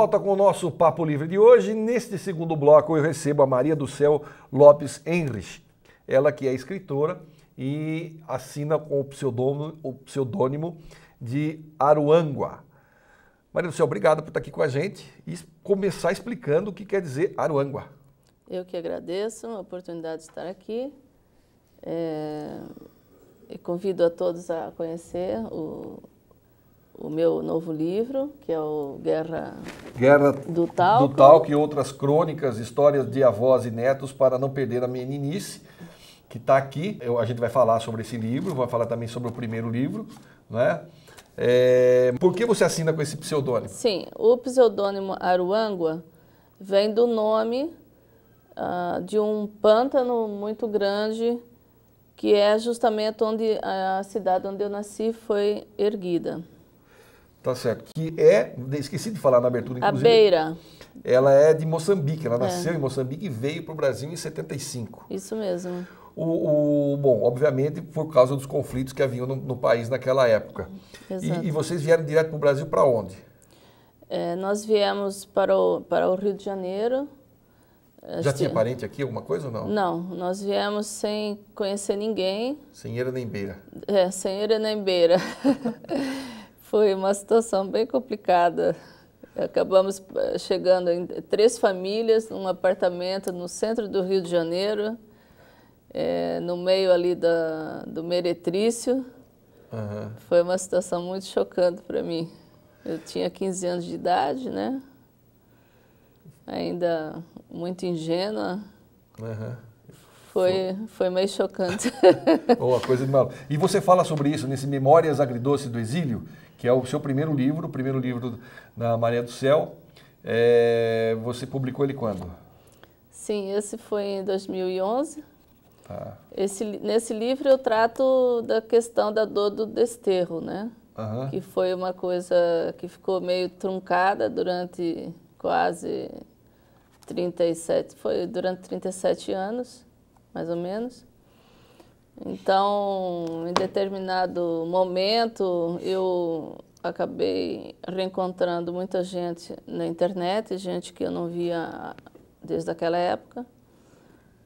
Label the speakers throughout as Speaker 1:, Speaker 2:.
Speaker 1: volta com o nosso Papo Livre de hoje. Neste segundo bloco eu recebo a Maria do Céu Lopes Henrich. Ela que é escritora e assina com o pseudônimo de Aruangua. Maria do Céu, obrigado por estar aqui com a gente e começar explicando o que quer dizer Aruangua.
Speaker 2: Eu que agradeço a oportunidade de estar aqui. E convido a todos a conhecer o meu novo livro, que é o Guerra do Talco
Speaker 1: e outras crônicas, histórias de avós e netos para não perder a meninice, que está aqui. A gente vai falar sobre esse livro, vai falar também sobre o primeiro livro, né? Por que você assina com esse pseudônimo?
Speaker 2: Sim, o pseudônimo Aruangua vem do nome de um pântano muito grande, que é justamente onde a cidade onde eu nasci foi erguida.
Speaker 1: Tá certo. Esqueci de falar na abertura, inclusive.
Speaker 2: A Beira.
Speaker 1: Ela é de Moçambique, ela nasceu em Moçambique e veio para o Brasil em 75.
Speaker 2: Isso mesmo.
Speaker 1: Bom, obviamente por causa dos conflitos que haviam no país naquela época. E vocês vieram direto para o Brasil para onde?
Speaker 2: Nós viemos para o Rio de Janeiro.
Speaker 1: Já tinha parente aqui, alguma coisa ou não?
Speaker 2: Não, nós viemos sem conhecer ninguém.
Speaker 1: Sem eira nem beira.
Speaker 2: Sem eira nem beira. Foi uma situação bem complicada. Acabamos chegando em 3 famílias num apartamento no centro do Rio de Janeiro, no meio ali do Meretrício.
Speaker 1: Uhum.
Speaker 2: Foi uma situação muito chocante para mim. Eu tinha 15 anos de idade, né? Ainda muito ingênua.
Speaker 1: Uhum.
Speaker 2: Foi meio chocante.
Speaker 1: Uma coisa de maluco. E você fala sobre isso nesse Memórias Agridoces do Exílio, que é o seu primeiro livro da Maria do Céu. Você publicou ele quando?
Speaker 2: Sim, esse foi em 2011.
Speaker 1: Tá.
Speaker 2: Nesse livro eu trato da questão da dor do desterro, né?
Speaker 1: Uhum.
Speaker 2: Que foi uma coisa que ficou meio truncada durante quase 37 anos, mais ou menos. Então, em determinado momento, eu acabei reencontrando muita gente na internet, gente que eu não via desde aquela época.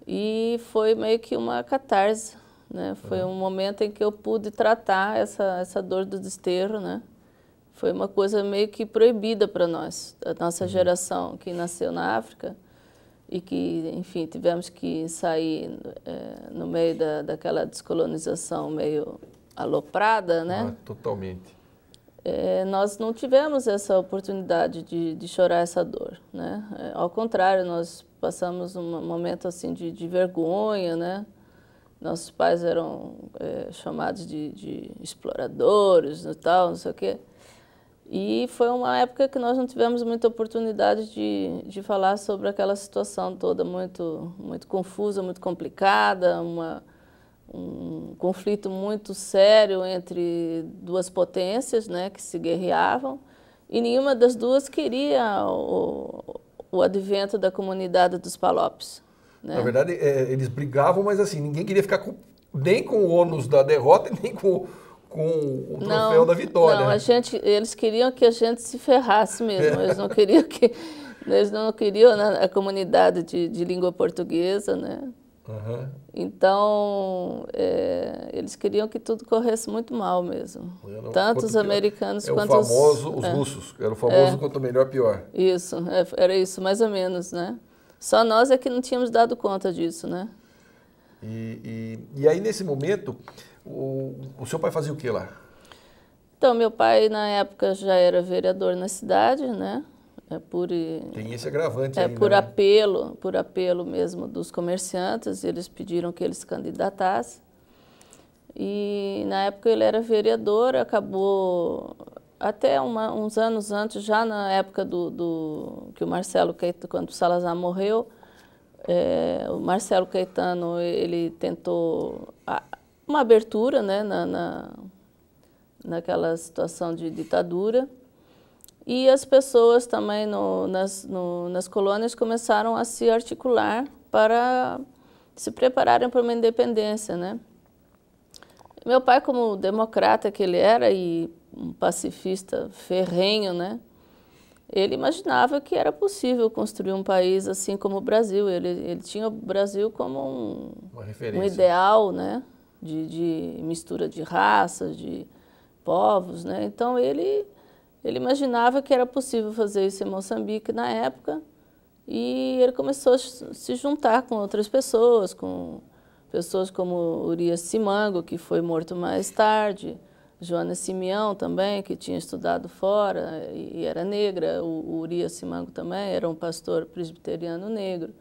Speaker 2: E foi meio que uma catarse, né? Foi um momento em que eu pude tratar essa dor do desterro, né? Foi uma coisa meio que proibida para nós, a nossa geração que nasceu na África e que, enfim, tivemos que sair no meio daquela descolonização meio aloprada, né?
Speaker 1: Totalmente.
Speaker 2: Nós não tivemos essa oportunidade de chorar essa dor, né? Ao contrário, nós passamos um momento assim de vergonha, né? Nossos pais eram chamados de exploradores e tal, não sei o quê. E foi uma época que nós não tivemos muita oportunidade de falar sobre aquela situação toda muito confusa, muito complicada, um conflito muito sério entre 2 potências, né, que se guerreavam, e nenhuma das duas queria o advento da comunidade dos Palopes, né?
Speaker 1: Na verdade, eles brigavam, mas assim, ninguém queria ficar nem com o ônus da derrota, nem com o troféu da vitória.
Speaker 2: Não, eles queriam que a gente se ferrasse mesmo. Eles não queriam a comunidade de língua portuguesa, né?
Speaker 1: Uhum.
Speaker 2: Então, eles queriam que tudo corresse muito mal mesmo. Tanto os americanos quanto
Speaker 1: os russos. Era o famoso quanto melhor, pior.
Speaker 2: Isso, era isso, mais ou menos, né? Só nós é que não tínhamos dado conta disso, né?
Speaker 1: E aí, nesse momento, o seu pai fazia o que lá?
Speaker 2: Então, meu pai, na época, já era vereador na cidade, né?
Speaker 1: Tem esse agravante ainda,
Speaker 2: por
Speaker 1: né?
Speaker 2: apelo mesmo dos comerciantes, eles pediram que ele se candidatasse. E, na época, ele era vereador, acabou até uns anos antes, já na época que o Marcelo Caetano, quando o Salazar morreu, o Marcelo Caetano, ele tentou uma abertura, né, naquela situação de ditadura, e as pessoas também nas colônias começaram a se articular para se prepararem para uma independência, né? Meu pai, como democrata que ele era e um pacifista ferrenho, né? ele imaginava que era possível construir um país assim como o Brasil. Ele tinha o Brasil como um ideal, né, de mistura de raças, de povos, né? Então ele imaginava que era possível fazer isso em Moçambique na época, e ele começou a se juntar com outras pessoas, com pessoas como Urias Simango, que foi morto mais tarde, Joana Simeão também, que tinha estudado fora e era negra, o Urias Simango também era um pastor presbiteriano negro,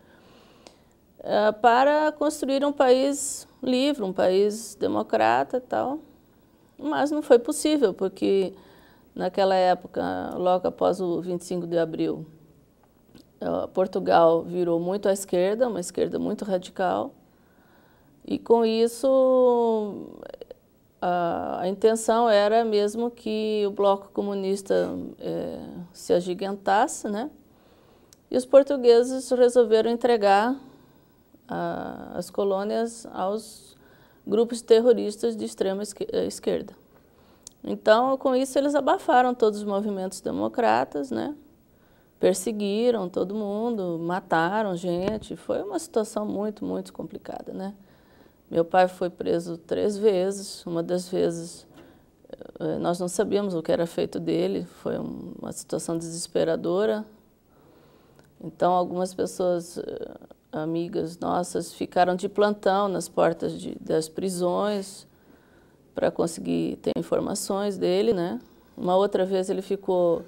Speaker 2: para construir um país livre, um país democrata e tal. Mas não foi possível, porque naquela época, logo após o 25 de abril, Portugal virou muito à esquerda, uma esquerda muito radical, e com isso a intenção era mesmo que o bloco comunista se agiganta, né? E os portugueses resolveram entregar as colônias aos grupos terroristas de extrema esquerda. Então, com isso, eles abafaram todos os movimentos democratas, né? Perseguiram todo mundo, mataram gente. Foi uma situação muito, muito complicada, né? Meu pai foi preso 3 vezes. Uma das vezes nós não sabíamos o que era feito dele. Foi uma situação desesperadora. Então, algumas pessoas, amigas nossas, ficaram de plantão nas portas das prisões para conseguir ter informações dele, né? Uma outra vez ele ficou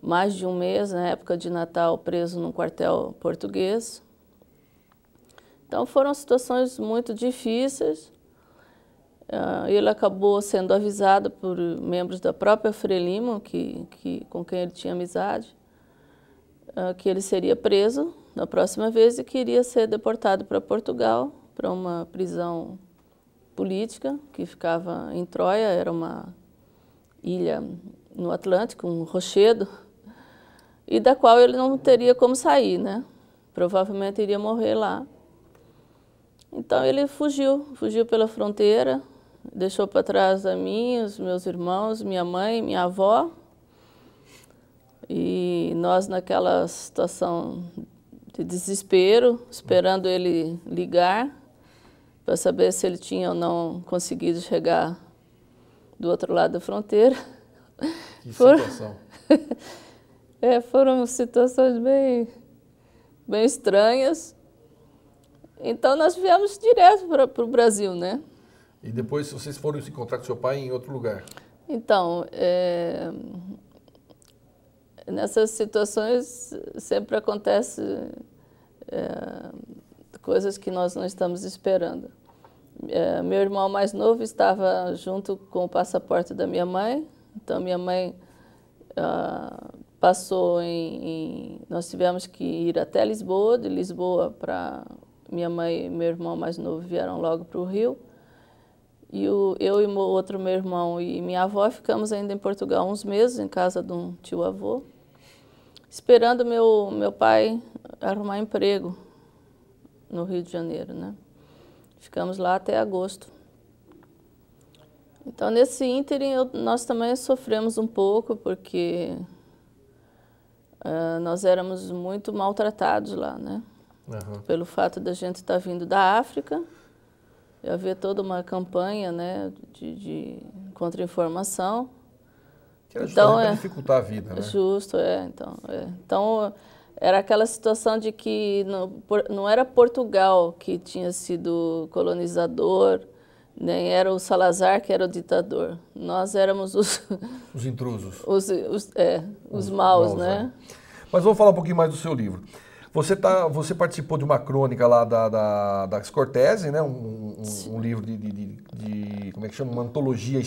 Speaker 2: mais de 1 mês, na época de Natal, preso num quartel português. Então foram situações muito difíceis. Ele acabou sendo avisado por membros da própria Frelimo, com quem ele tinha amizade, que ele seria preso na próxima vez e que iria ser deportado para Portugal, para uma prisão política que ficava em Troia, era uma ilha no Atlântico, um rochedo, e da qual ele não teria como sair, né? Provavelmente iria morrer lá. Então ele fugiu pela fronteira, deixou para trás a mim, os meus irmãos, minha mãe, minha avó, e nós naquela situação de desespero, esperando ele ligar, para saber se ele tinha ou não conseguido chegar do outro lado da fronteira.
Speaker 1: Que situação.
Speaker 2: Foram situações bem estranhas. Então nós viemos direto para o Brasil, né?
Speaker 1: E depois vocês foram se encontrar com seu pai em outro lugar?
Speaker 2: Então, nessas situações sempre acontece coisas que nós não estamos esperando. Meu irmão mais novo estava junto com o passaporte da minha mãe, então minha mãe passou nós tivemos que ir até Lisboa, de Lisboa para minha mãe e meu irmão mais novo vieram logo para o Rio, e eu e meu irmão e minha avó ficamos ainda em Portugal uns meses, em casa de um tio-avô, esperando meu pai arrumar emprego no Rio de Janeiro, né? Ficamos lá até agosto. Então, nesse ínterim, nós também sofremos um pouco, porque nós éramos muito maltratados lá, né?
Speaker 1: Uhum.
Speaker 2: Pelo fato da gente estar vindo da África, e haver toda uma campanha, né, de contra-informação.
Speaker 1: Que era justamente para dificultar a vida, né?
Speaker 2: Justo, Então, era aquela situação de que não era Portugal que tinha sido colonizador, nem era o Salazar que era o ditador. Nós éramos os
Speaker 1: intrusos.
Speaker 2: Os maus, né?
Speaker 1: Mas vamos falar um pouquinho mais do seu livro. Você participou de uma crônica lá da Scortese, né? Um livro de como é que chama? Uma antologia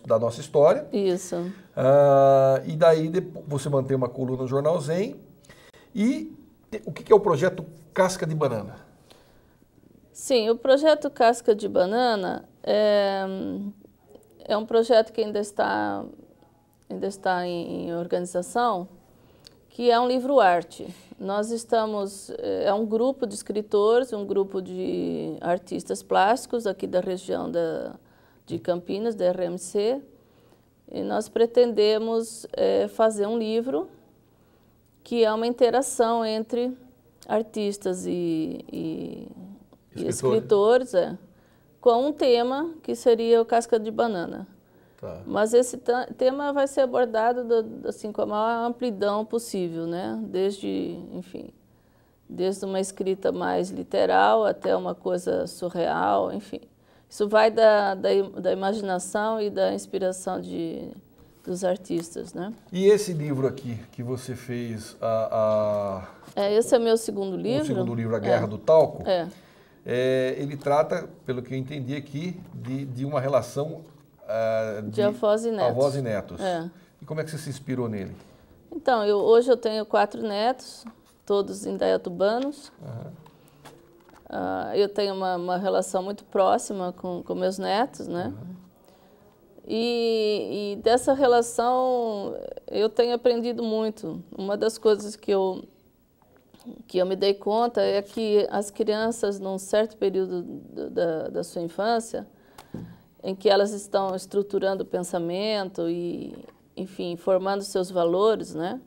Speaker 1: da nossa história.
Speaker 2: Isso.
Speaker 1: E daí você mantém uma coluna no Jornal Zen. E o que é o projeto Casca de Banana?
Speaker 2: Sim, o projeto Casca de Banana é um projeto que ainda está em organização, que é um livro-arte. Nós é um grupo de escritores, um grupo de artistas plásticos aqui da região de Campinas, da RMC, e nós pretendemos fazer um livro que é uma interação entre artistas e escritores, com um tema que seria o Casca de Banana.
Speaker 1: Tá.
Speaker 2: Mas esse tema vai ser abordado assim, com a maior amplidão possível, né? Desde, enfim, desde uma escrita mais literal até uma coisa surreal, enfim. Isso vai da imaginação e da inspiração dos artistas, né?
Speaker 1: E esse livro aqui que você fez,
Speaker 2: esse é meu segundo livro.
Speaker 1: O segundo livro, A Guerra do Talco.
Speaker 2: Ele
Speaker 1: trata, pelo que eu entendi aqui, de uma relação
Speaker 2: de avós e netos.
Speaker 1: Avós e netos. E como é que você se inspirou nele?
Speaker 2: Então, hoje eu tenho 4 netos, todos indaiatubanos. Eu tenho uma relação muito próxima com meus netos, né? E dessa relação eu tenho aprendido muito. Uma das coisas que eu me dei conta é que as crianças, num certo período da sua infância, em que elas estão estruturando o pensamento e, enfim, formando seus valores, né?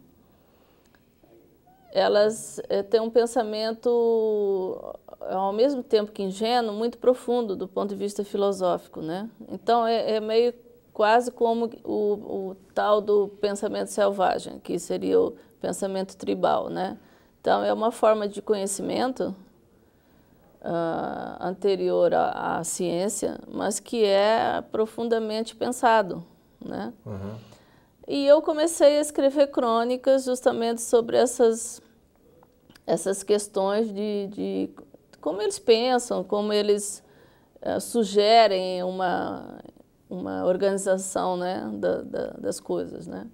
Speaker 2: Elas têm um pensamento, ao mesmo tempo que ingênuo, muito profundo do ponto de vista filosófico, né? Então, é meio quase como o tal do pensamento selvagem, que seria o pensamento tribal, né? Então, é uma forma de conhecimento anterior à ciência, mas que é profundamente pensado, né? E eu comecei a escrever crônicas justamente sobre essas questões de como eles pensam, como eles sugerem uma organização, né, das coisas, né?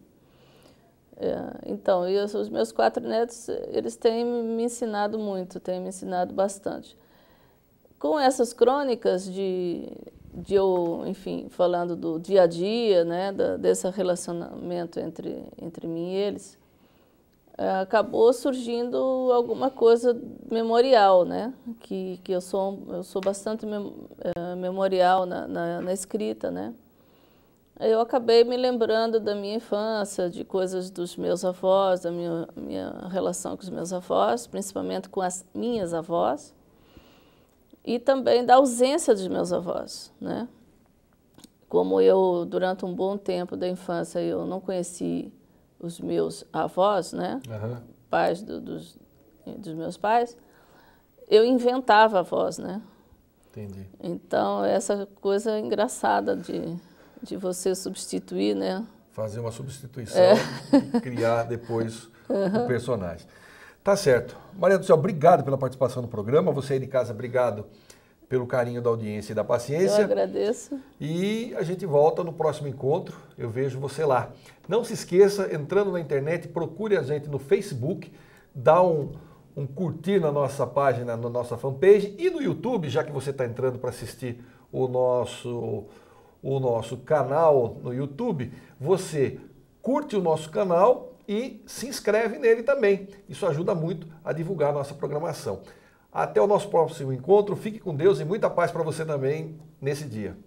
Speaker 2: Então, os meus 4 netos, eles têm me ensinado muito, têm me ensinado bastante. Com essas crônicas de eu, enfim, falando do dia a dia, né, desse relacionamento entre mim e eles, acabou surgindo alguma coisa memorial, né, que eu sou bastante memorial na escrita, né. Eu acabei me lembrando da minha infância, de coisas dos meus avós, da minha relação com os meus avós, principalmente com as minhas avós, e também da ausência dos meus avós, né? Como eu, durante um bom tempo da infância, eu não conheci os meus avós, né? Pais dos meus pais, eu inventava avós, né?
Speaker 1: Entendi.
Speaker 2: Então, essa coisa engraçada de você substituir, né?
Speaker 1: Fazer uma substituição e criar depois o personagem. Tá certo. Maria do Céu, obrigado pela participação no programa. Você aí de casa, obrigado pelo carinho da audiência e da paciência.
Speaker 2: Eu agradeço.
Speaker 1: E a gente volta no próximo encontro. Eu vejo você lá. Não se esqueça, entrando na internet, procure a gente no Facebook, dá um curtir na nossa página, na nossa fanpage e no YouTube, já que você está entrando para assistir o nosso canal no YouTube, você curte o nosso canal e se inscreve nele também. Isso ajuda muito a divulgar a nossa programação. Até o nosso próximo encontro. Fique com Deus e muita paz para você também nesse dia.